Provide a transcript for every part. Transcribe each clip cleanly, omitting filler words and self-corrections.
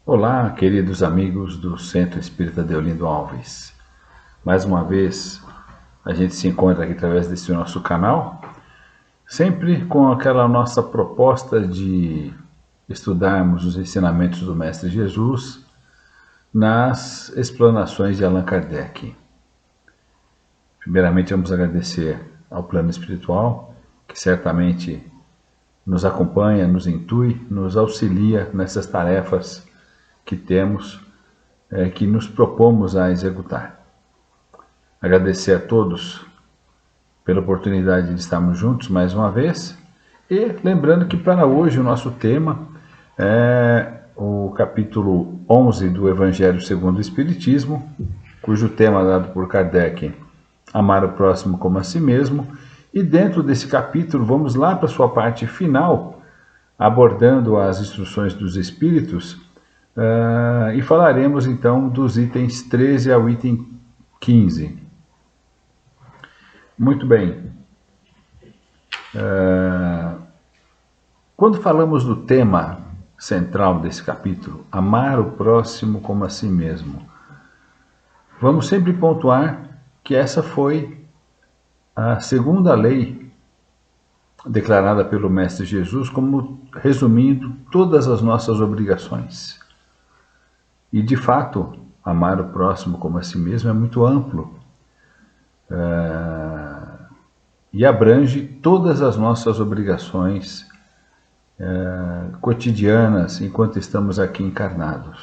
Olá, queridos amigos do Centro Espírita Deolindo Alves. Mais uma vez, a gente se encontra aqui através desse nosso canal, sempre com aquela nossa proposta de estudarmos os ensinamentos do Mestre Jesus nas explanações de Allan Kardec. Primeiramente, vamos agradecer ao plano espiritual, que certamente nos acompanha, nos intui, nos auxilia nessas tarefas que temos, que nos propomos a executar. Agradecer a todos pela oportunidade de estarmos juntos mais uma vez e lembrando que para hoje o nosso tema é o capítulo 11 do Evangelho segundo o Espiritismo, cujo tema dado por Kardec, amar o próximo como a si mesmo, e dentro desse capítulo vamos lá para a sua parte final, abordando as instruções dos Espíritos, e falaremos então dos itens 13 ao item 15. Muito bem. Quando falamos do tema central desse capítulo, amar o próximo como a si mesmo, vamos sempre pontuar que essa foi a segunda lei declarada pelo Mestre Jesus como resumindo todas as nossas obrigações. E, de fato, amar o próximo como a si mesmo é muito amplo e abrange todas as nossas obrigações cotidianas enquanto estamos aqui encarnados.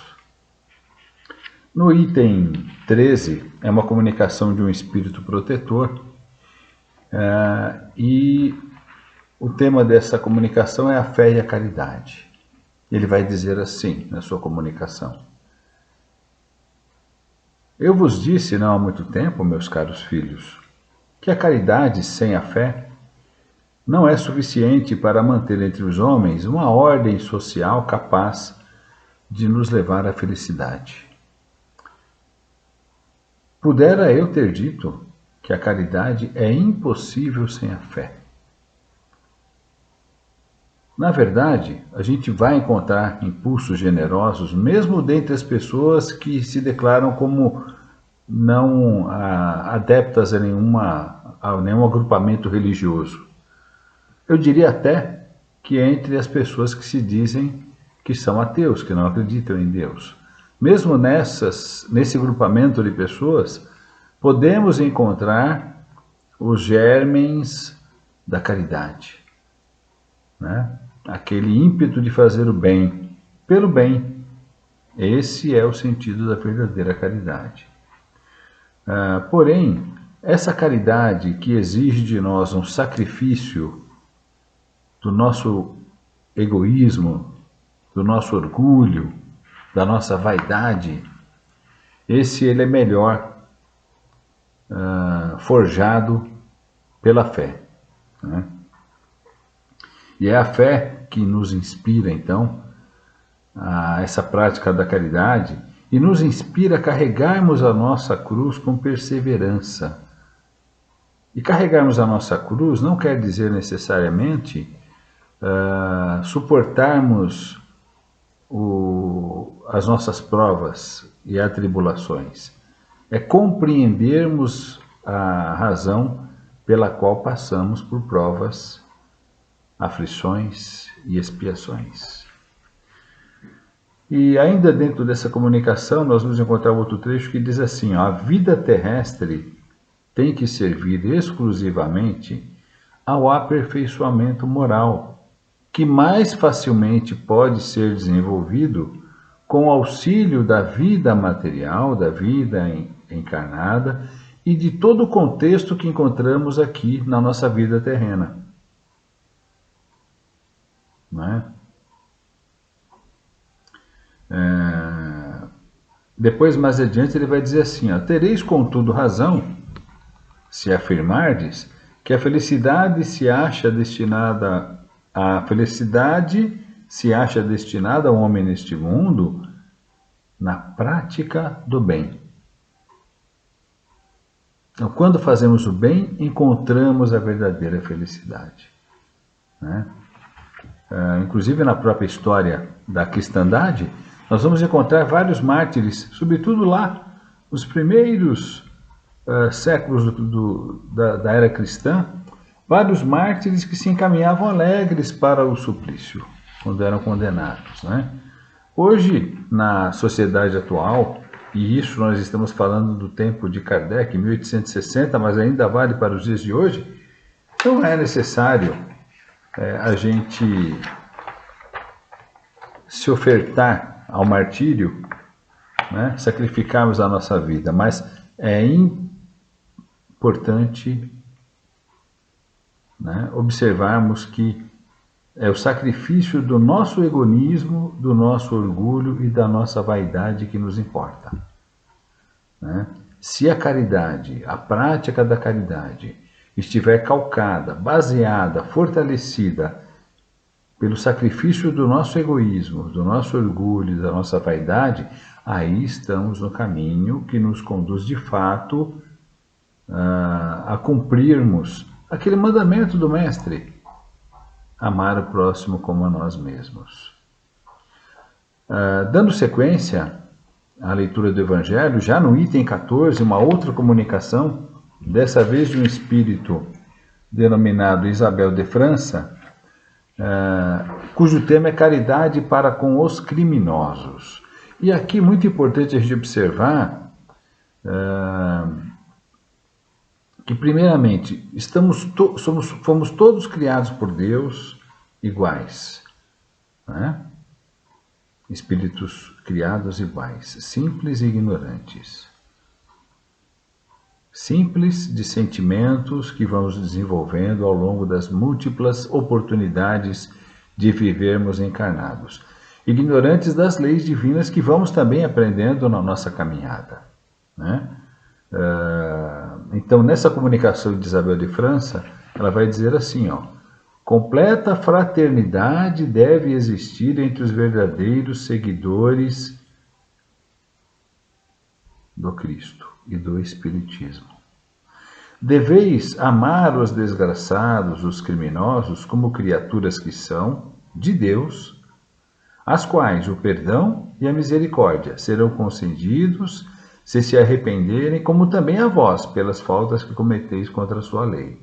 No item 13, é uma comunicação de um espírito protetor e o tema dessa comunicação é a fé e a caridade. Ele vai dizer assim na sua comunicação: eu vos disse não há muito tempo, meus caros filhos, que a caridade sem a fé não é suficiente para manter entre os homens uma ordem social capaz de nos levar à felicidade. Pudera eu ter dito que a caridade é impossível sem a fé. Na verdade, a gente vai encontrar impulsos generosos mesmo dentre as pessoas que se declaram como não adeptas a nenhum agrupamento religioso. Eu diria até que entre as pessoas que se dizem que são ateus, que não acreditam em Deus. Mesmo nesse grupamento de pessoas, podemos encontrar os germens da caridade, né? Aquele ímpeto de fazer o bem pelo bem. Esse é o sentido da verdadeira caridade. Porém, essa caridade que exige de nós um sacrifício do nosso egoísmo, do nosso orgulho, da nossa vaidade, ele é melhor forjado pela fé, né? E é a fé que nos inspira, então, a essa prática da caridade e nos inspira a carregarmos a nossa cruz com perseverança. E carregarmos a nossa cruz não quer dizer necessariamente suportarmos as nossas provas e atribulações. É compreendermos a razão pela qual passamos por provas, aflições e expiações. E ainda dentro dessa comunicação, nós vamos encontrar outro trecho que diz assim: a vida terrestre tem que servir exclusivamente ao aperfeiçoamento moral, que mais facilmente pode ser desenvolvido com o auxílio da vida material, da vida encarnada e de todo o contexto que encontramos aqui na nossa vida terrena. Não é? Depois, mais adiante, ele vai dizer assim: tereis contudo razão, se afirmardes que a felicidade se acha destinada ao homem neste mundo na prática do bem. Então, quando fazemos o bem, encontramos a verdadeira felicidade, né? Inclusive na própria história da cristandade, Nós vamos encontrar vários mártires, sobretudo lá, nos primeiros séculos da era cristã, vários mártires que se encaminhavam alegres para o suplício, quando eram condenados, né? Hoje, na sociedade atual, e isso nós estamos falando do tempo de Kardec, 1860, mas ainda vale para os dias de hoje, não é necessário a gente se ofertar ao martírio, né, sacrificarmos a nossa vida, mas é importante, né, observarmos que é o sacrifício do nosso egoísmo, do nosso orgulho e da nossa vaidade que nos importa, né? Se a caridade, a prática da caridade, estiver calcada, baseada, fortalecida pelo sacrifício do nosso egoísmo, do nosso orgulho, da nossa vaidade, aí estamos no caminho que nos conduz de fato a cumprirmos aquele mandamento do Mestre: amar o próximo como a nós mesmos. Dando sequência à leitura do Evangelho, já no item 14, uma outra comunicação, dessa vez de um espírito denominado Isabel de França, cujo tema é caridade para com os criminosos. E aqui, muito importante a gente observar que, primeiramente, fomos todos criados por Deus iguais, né? Espíritos criados iguais, simples e ignorantes. Simples de sentimentos que vamos desenvolvendo ao longo das múltiplas oportunidades de vivermos encarnados. Ignorantes das leis divinas que vamos também aprendendo na nossa caminhada, né? Então, nessa comunicação de Isabel de França, ela vai dizer assim, ó: completa fraternidade deve existir entre os verdadeiros seguidores do Cristo e do Espiritismo. Deveis amar os desgraçados, os criminosos, como criaturas que são, de Deus, às quais o perdão e a misericórdia serão concedidos se arrependerem, como também a vós, pelas faltas que cometeis contra a sua lei.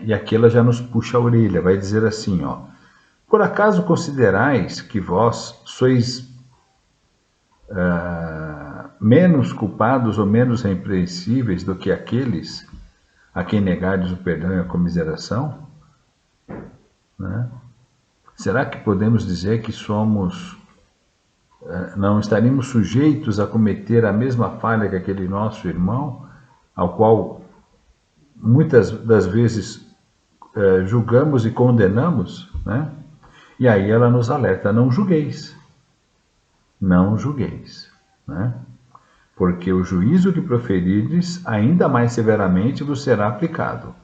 E aqui ela já nos puxa a orelha, vai dizer assim, ó: por acaso considerais que vós sois menos culpados ou menos repreensíveis do que aqueles a quem negardes o perdão e a comiseração? Né? Será que podemos dizer que não estaríamos sujeitos a cometer a mesma falha que aquele nosso irmão, ao qual muitas das vezes julgamos e condenamos, né? E aí ela nos alerta: não julgueis, não julgueis, né? Porque o juízo que proferirdes ainda mais severamente vos será aplicado.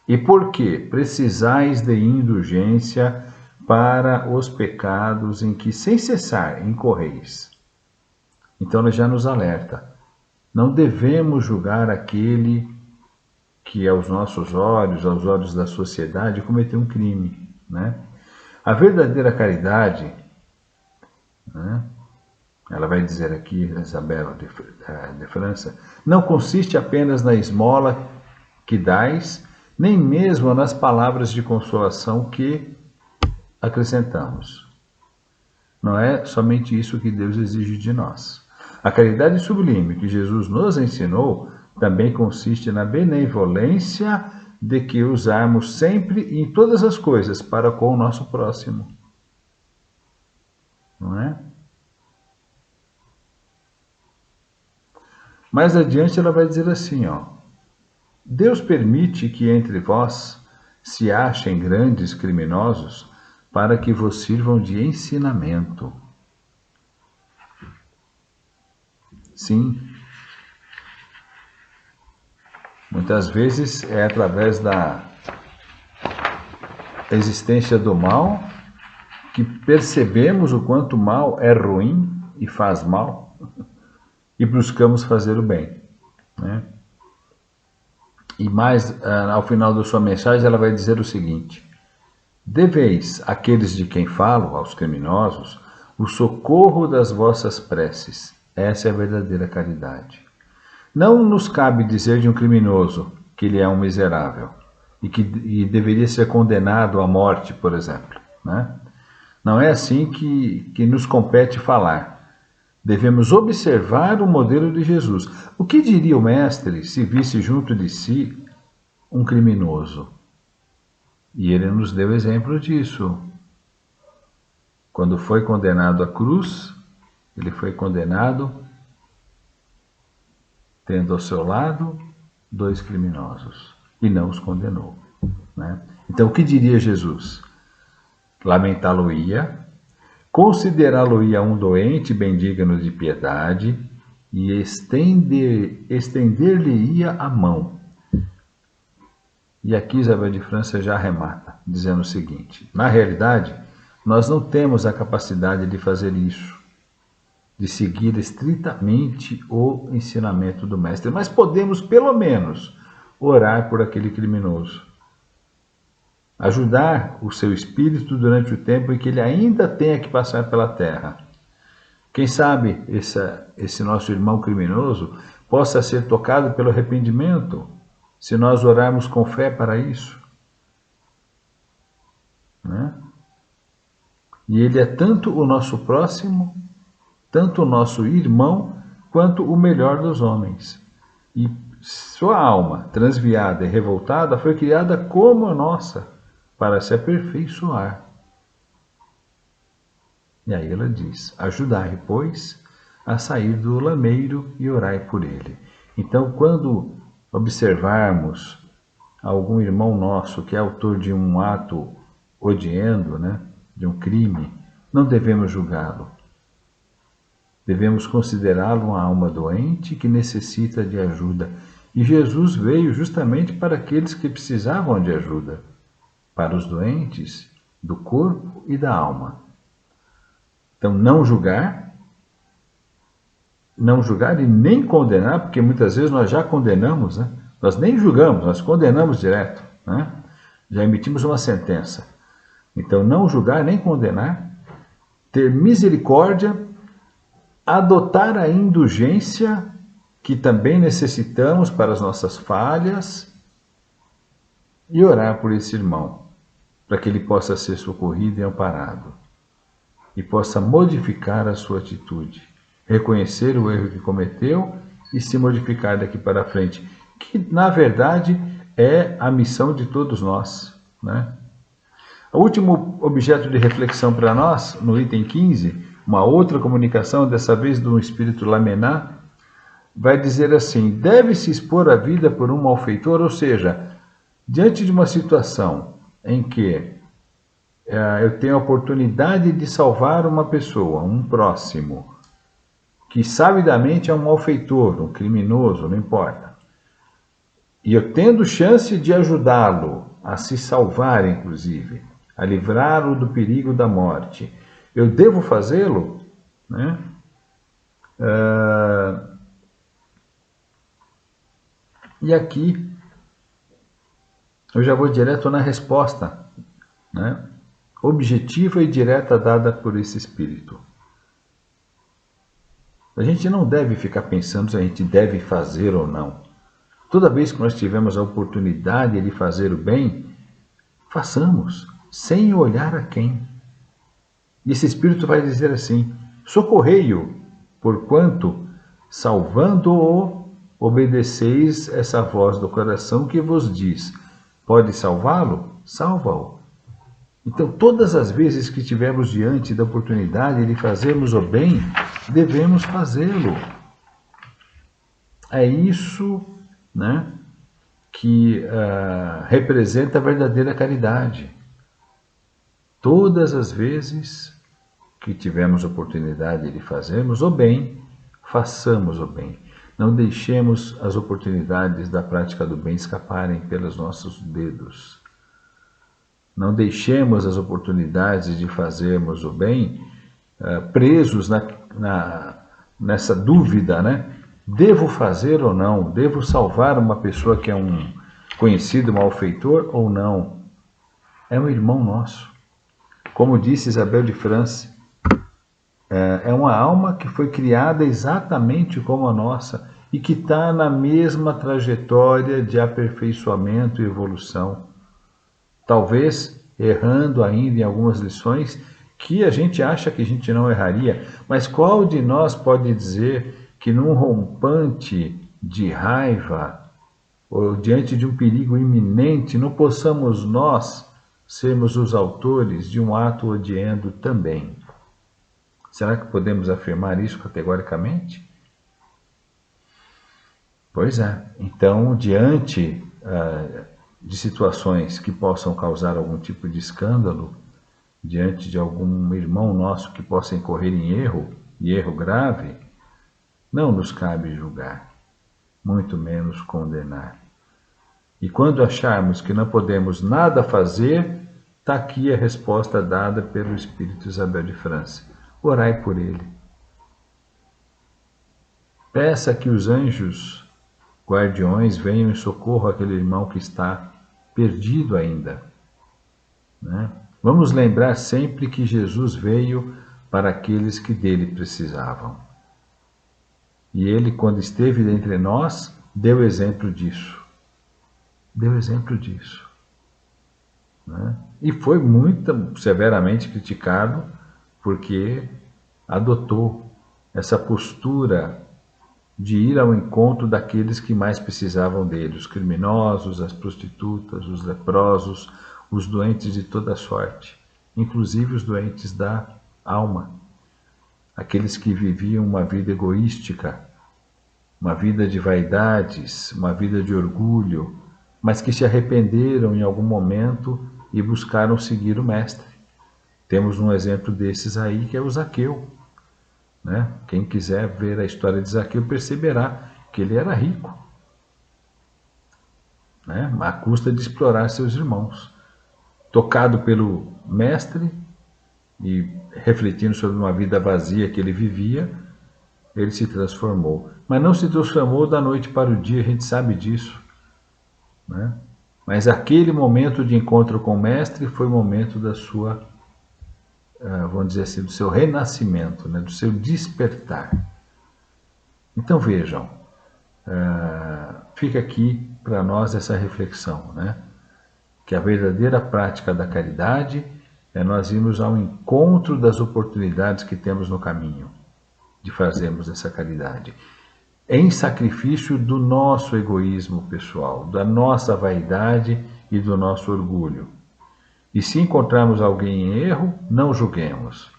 E porque precisais de indulgência para os pecados em que sem cessar incorreis. Então ela já nos alerta: não devemos julgar aquele que aos nossos olhos, aos olhos da sociedade, cometeu um crime, né? A verdadeira caridade, né, ela vai dizer aqui, Isabel de França, não consiste apenas na esmola que dais, nem mesmo nas palavras de consolação que acrescentamos. Não é somente isso que Deus exige de nós. A caridade sublime que Jesus nos ensinou também consiste na benevolência de que usarmos sempre e em todas as coisas para com o nosso próximo. Não é? Mais adiante ela vai dizer assim, ó: Deus permite que entre vós se achem grandes criminosos para que vos sirvam de ensinamento. Sim, muitas vezes é através da existência do mal que percebemos o quanto o mal é ruim e faz mal e buscamos fazer o bem, né? E mais, ao final da sua mensagem, ela vai dizer o seguinte: deveis, aqueles de quem falo, aos criminosos, o socorro das vossas preces. Essa é a verdadeira caridade. Não nos cabe dizer de um criminoso que ele é um miserável e deveria ser condenado à morte, por exemplo, né? Não é assim que nos compete falar. Devemos observar o modelo de Jesus. O que diria o Mestre se visse junto de si um criminoso? E ele nos deu exemplo disso. Quando foi condenado à cruz, ele foi condenado tendo ao seu lado 2 criminosos e não os condenou, né? Então, o que diria Jesus? Lamentá-lo-ia, considerá-lo-ia um doente bem digno de piedade e estender-lhe-ia a mão. E aqui Isabel de França já arremata, dizendo o seguinte: na realidade, nós não temos a capacidade de fazer isso, de seguir estritamente o ensinamento do Mestre, mas podemos, pelo menos, orar por aquele criminoso. Ajudar o seu espírito durante o tempo em que ele ainda tenha que passar pela terra. Quem sabe esse nosso irmão criminoso possa ser tocado pelo arrependimento, se nós orarmos com fé para isso, né? E ele é tanto o nosso próximo, tanto o nosso irmão, quanto o melhor dos homens. E sua alma, transviada e revoltada, foi criada como a nossa, para se aperfeiçoar. E aí ela diz: ajudai, pois, a sair do lameiro e orai por ele. Então, quando observarmos algum irmão nosso que é autor de um ato odiento, né, de um crime, não devemos julgá-lo. Devemos considerá-lo uma alma doente que necessita de ajuda. E Jesus veio justamente para aqueles que precisavam de ajuda, para os doentes do corpo e da alma. Então, não julgar e nem condenar, porque muitas vezes nós já condenamos, né? Nós nem julgamos, nós condenamos direto, né? Já emitimos uma sentença. Então, não julgar nem condenar, ter misericórdia, adotar a indulgência que também necessitamos para as nossas falhas e orar por esse irmão, para que ele possa ser socorrido e amparado e possa modificar a sua atitude, reconhecer o erro que cometeu e se modificar daqui para frente, que na verdade é a missão de todos nós, né? O último objeto de reflexão para nós, no item 15, uma outra comunicação, dessa vez do espírito Lamennais, vai dizer assim: deve-se expor a vida por um malfeitor, ou seja, diante de uma situação em que eu tenho a oportunidade de salvar uma pessoa, um próximo, que sabidamente é um malfeitor, um criminoso, não importa, e eu tendo chance de ajudá-lo a se salvar, inclusive, a livrá-lo do perigo da morte, eu devo fazê-lo, né? E aqui eu já vou direto na resposta, né? Objetiva e direta dada por esse espírito. A gente não deve ficar pensando se a gente deve fazer ou não. Toda vez que nós tivermos a oportunidade de fazer o bem, façamos, sem olhar a quem. E esse espírito vai dizer assim: socorrei-o, porquanto, salvando-o, obedeceis essa voz do coração que vos diz: pode salvá-lo? Salva-o. Então, todas as vezes que estivermos diante da oportunidade de fazermos o bem, devemos fazê-lo. É isso, né, que representa a verdadeira caridade. Todas as vezes que tivermos oportunidade de fazermos o bem, façamos o bem. Não deixemos as oportunidades da prática do bem escaparem pelos nossos dedos. Não deixemos as oportunidades de fazermos o bem presos nessa dúvida, né? Devo fazer ou não? Devo salvar uma pessoa que é um conhecido malfeitor ou não? É um irmão nosso. Como disse Isabel de França, É uma alma que foi criada exatamente como a nossa e que está na mesma trajetória de aperfeiçoamento e evolução. Talvez errando ainda em algumas lições que a gente acha que a gente não erraria, mas qual de nós pode dizer que num rompante de raiva ou diante de um perigo iminente não possamos nós sermos os autores de um ato odiento também? Será que podemos afirmar isso categoricamente? Pois é. Então, diante de situações que possam causar algum tipo de escândalo, diante de algum irmão nosso que possa incorrer em erro, e erro grave, não nos cabe julgar, muito menos condenar. E quando acharmos que não podemos nada fazer, está aqui a resposta dada pelo Espírito Isabel de França. Orai por ele. Peça que os anjos guardiões venham em socorro àquele irmão que está perdido ainda, né? Vamos lembrar sempre que Jesus veio para aqueles que dele precisavam. E ele, quando esteve entre nós, deu exemplo disso. Deu exemplo disso, né? E foi muito severamente criticado porque adotou essa postura de ir ao encontro daqueles que mais precisavam dele, os criminosos, as prostitutas, os leprosos, os doentes de toda sorte, inclusive os doentes da alma, aqueles que viviam uma vida egoística, uma vida de vaidades, uma vida de orgulho, mas que se arrependeram em algum momento e buscaram seguir o Mestre. Temos um exemplo desses aí, que é o Zaqueu, né? Quem quiser ver a história de Zaqueu perceberá que ele era rico, né? À custa de explorar seus irmãos. Tocado pelo Mestre e refletindo sobre uma vida vazia que ele vivia, ele se transformou. Mas não se transformou da noite para o dia, a gente sabe disso, né? Mas aquele momento de encontro com o Mestre foi o momento da sua, vamos dizer assim, do seu renascimento, né? Do seu despertar. Então vejam, fica aqui para nós essa reflexão, né? Que a verdadeira prática da caridade é nós irmos ao encontro das oportunidades que temos no caminho de fazermos essa caridade, em sacrifício do nosso egoísmo pessoal, da nossa vaidade e do nosso orgulho. E se encontrarmos alguém em erro, não julguemos.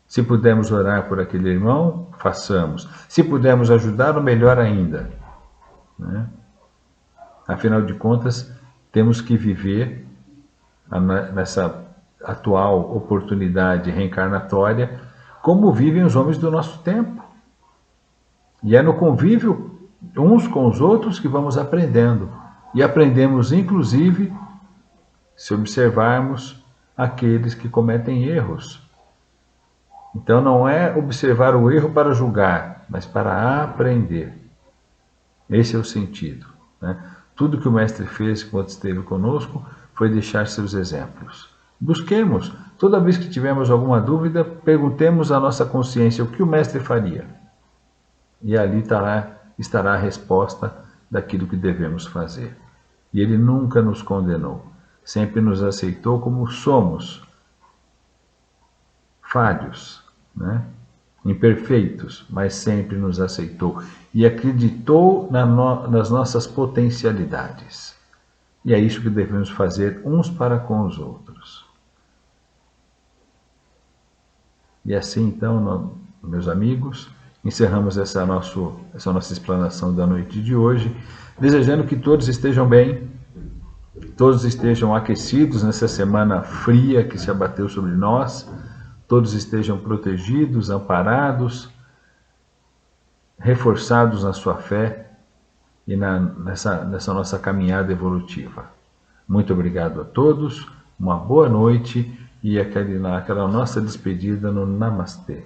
Se pudermos orar por aquele irmão, façamos. Se pudermos ajudar, melhor ainda, né? Afinal de contas, temos que viver nessa atual oportunidade reencarnatória como vivem os homens do nosso tempo. E é no convívio uns com os outros que vamos aprendendo. E aprendemos, inclusive, se observarmos aqueles que cometem erros. Então não é observar o erro para julgar, mas para aprender. Esse é o sentido, né? Tudo que o Mestre fez quando esteve conosco foi deixar seus exemplos. Busquemos, toda vez que tivermos alguma dúvida, perguntemos à nossa consciência o que o Mestre faria. E ali estará a resposta daquilo que devemos fazer. E ele nunca nos condenou, sempre nos aceitou como somos, falhos, né? Imperfeitos, mas sempre nos aceitou e acreditou nas nossas potencialidades. E é isso que devemos fazer uns para com os outros. E assim, então, meus amigos, encerramos essa nossa explanação da noite de hoje, desejando que todos estejam bem, todos estejam aquecidos nessa semana fria que se abateu sobre nós, todos estejam protegidos, amparados, reforçados na sua fé e nessa nossa caminhada evolutiva. Muito obrigado a todos, uma boa noite e aquela nossa despedida no Namastê.